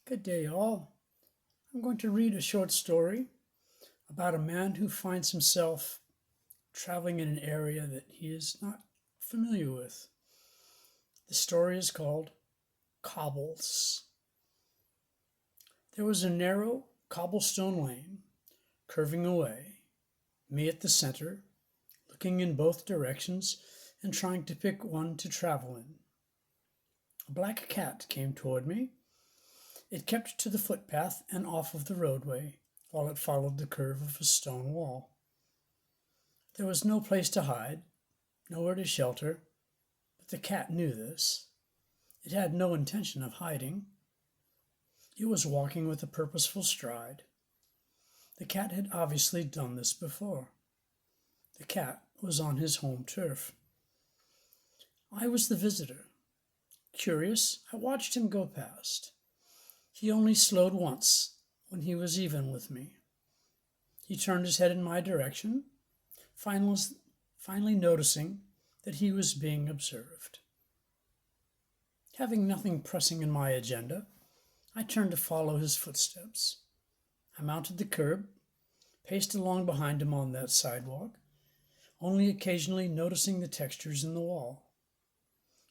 Good day, all. I'm going to read a short story about a man who finds himself traveling in an area that he is not familiar with. The story is called Cobbles. There was a narrow cobblestone lane curving away, me at the center, looking in both directions and trying to pick one to travel in. A black cat came toward me. It kept to the footpath and off of the roadway, while it followed the curve of a stone wall. There was no place to hide, nowhere to shelter, but the cat knew this. It had no intention of hiding. It was walking with a purposeful stride. The cat had obviously done this before. The cat was on his home turf. I was the visitor. Curious, I watched him go past. He only slowed once when he was even with me. He turned his head in my direction, finally noticing that he was being observed. Having nothing pressing in my agenda, I turned to follow his footsteps. I mounted the curb, paced along behind him on that sidewalk, only occasionally noticing the textures in the wall.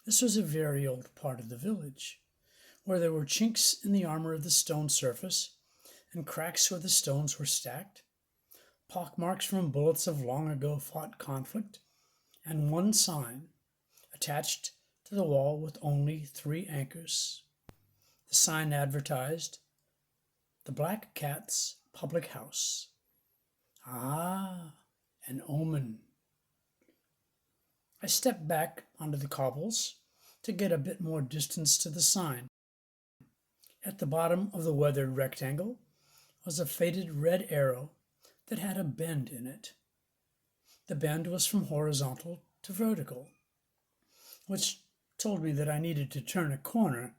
This was a very old part of the village, where there were chinks in the armor of the stone surface and cracks where the stones were stacked, pockmarks from bullets of long ago fought conflict, and one sign attached to the wall with only 3 anchors. The sign advertised, "The Black Cat's Public House." Ah, an omen. I stepped back onto the cobbles to get a bit more distance to the sign. At the bottom of the weathered rectangle was a faded red arrow that had a bend in it. The bend was from horizontal to vertical, which told me that I needed to turn a corner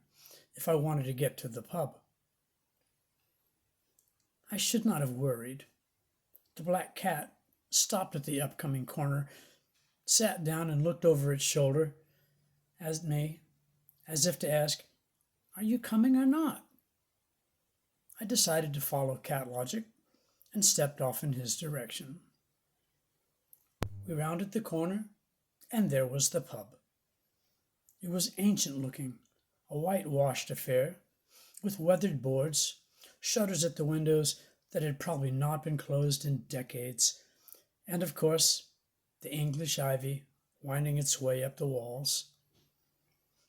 if I wanted to get to the pub. I should not have worried. The black cat stopped at the upcoming corner, sat down and looked over its shoulder at me, as if to ask, "Are you coming or not?" I decided to follow cat logic and stepped off in his direction. We rounded the corner, and there was the pub. It was ancient looking, a whitewashed affair, with weathered boards, shutters at the windows that had probably not been closed in decades, and of course, the English ivy winding its way up the walls.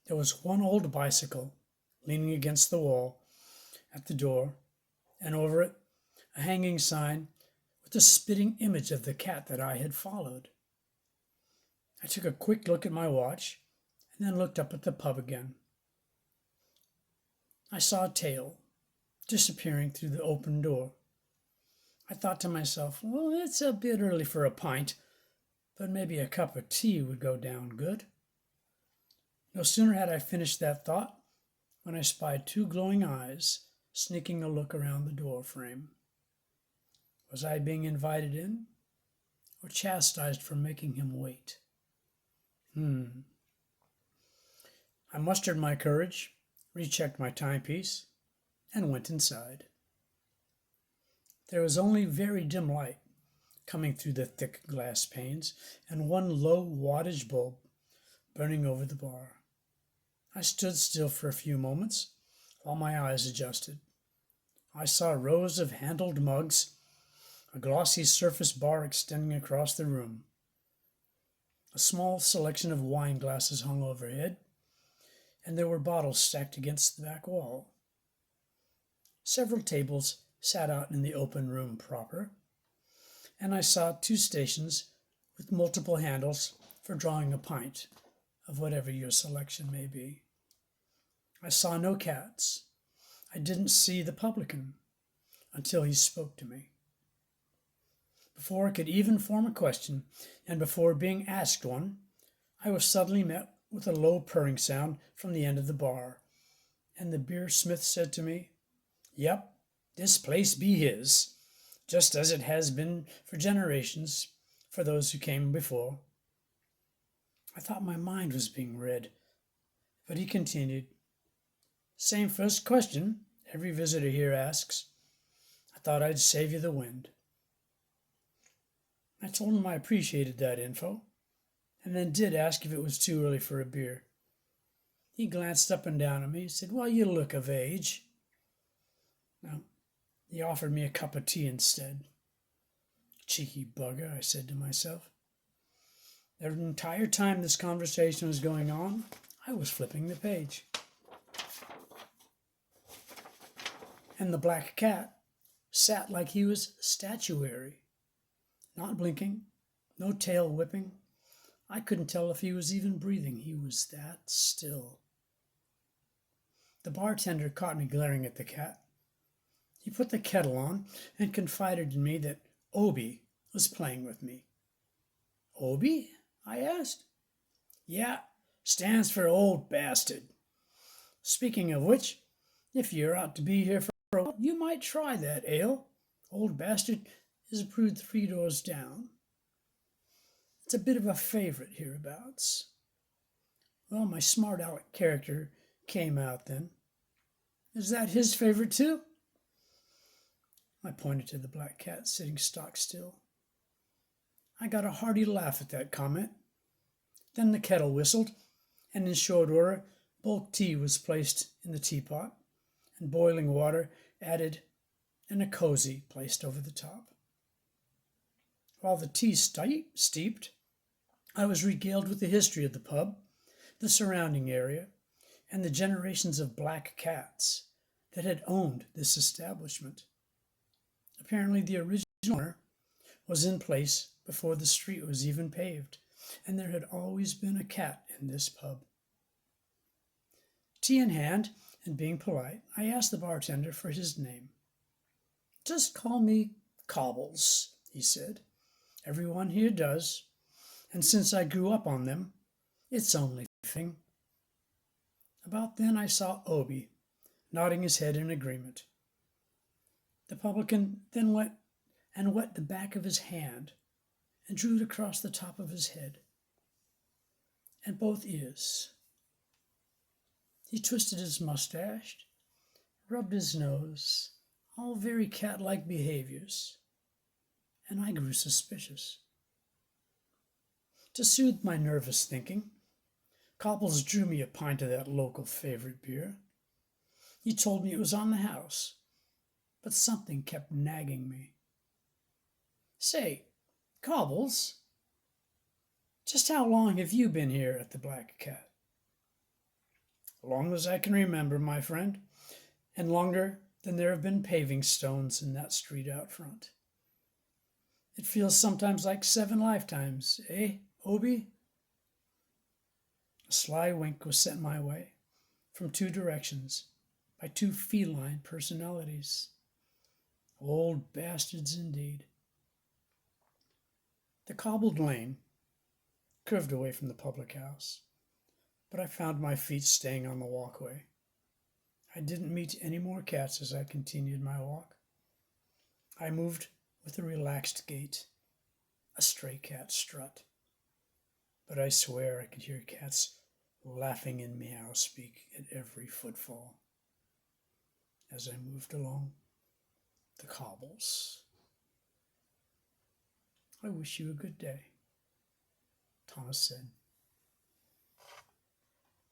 There was one old bicycle leaning against the wall at the door, and over it a hanging sign with a spitting image of the cat that I had followed. I took a quick look at my watch and then looked up at the pub again. I saw a tail disappearing through the open door. I thought to myself, well, it's a bit early for a pint, but maybe a cup of tea would go down good. No sooner had I finished that thought when I spied 2 glowing eyes sneaking a look around the door frame. Was I being invited in or chastised for making him wait? I mustered my courage, rechecked my timepiece, and went inside. There was only very dim light coming through the thick glass panes and one low wattage bulb burning over the bar. I stood still for a few moments while my eyes adjusted. I saw rows of handled mugs, a glossy surface bar extending across the room. A small selection of wine glasses hung overhead, and there were bottles stacked against the back wall. Several tables sat out in the open room proper, and I saw 2 stations with multiple handles for drawing a pint of whatever your selection may be. I saw no cats. I didn't see the publican until he spoke to me. Before I could even form a question, and before being asked one, I was suddenly met with a low purring sound from the end of the bar, and the beer smith said to me, "Yep, this place be his, just as it has been for generations for those who came before." I thought my mind was being read, but he continued, "Same first question Every visitor here asks. I thought I'd save you the wind." I told him I appreciated that info, and then did ask if it was too early for a beer. He glanced up and down at me and said, "Well, you look of age." Now, he offered me a cup of tea instead. "Cheeky bugger," I said to myself. The entire time this conversation was going on, I was flipping the page. And the black cat sat like he was statuary, not blinking, no tail whipping. I couldn't tell if he was even breathing. He was that still. The bartender caught me glaring at the cat. He put the kettle on and confided in me that Obi was playing with me. "Obi?" I asked. "Yeah, stands for old bastard. Speaking of which, if you're out to be here for a while, you might try that ale. Old bastard is brewed 3 doors down. It's a bit of a favorite hereabouts." Well, my smart aleck character came out then. "Is that his favorite too?" I pointed to the black cat sitting stock still. I got a hearty laugh at that comment. Then the kettle whistled, and in short order, bulk tea was placed in the teapot, and boiling water added, and a cozy placed over the top. While the tea steeped, I was regaled with the history of the pub, the surrounding area, and the generations of black cats that had owned this establishment. Apparently, the original owner was in place before the street was even paved, and there had always been a cat in this pub. Tea in hand, and being polite, I asked the bartender for his name. "Just call me Cobbles," he said. "Everyone here does, and since I grew up on them, it's only fitting." About then I saw Obi nodding his head in agreement. The publican then went and wet the back of his hand and drew it across the top of his head and both ears. He twisted his mustache, rubbed his nose, all very cat-like behaviors, and I grew suspicious. To soothe my nervous thinking, Cobbles drew me a pint of that local favorite beer. He told me it was on the house, but something kept nagging me. "Say, Cobbles, just how long have you been here at the Black Cat?" "Long as I can remember, my friend, and longer than there have been paving stones in that street out front. It feels sometimes like 7 lifetimes, eh, Obi?" A sly wink was sent my way from 2 directions by 2 feline personalities. Old bastards indeed. The cobbled lane curved away from the public house, but I found my feet staying on the walkway. I didn't meet any more cats as I continued my walk. I moved with a relaxed gait, a stray cat strut. But I swear I could hear cats laughing in meow speak at every footfall as I moved along the cobbles. I wish you a good day, Thomas said.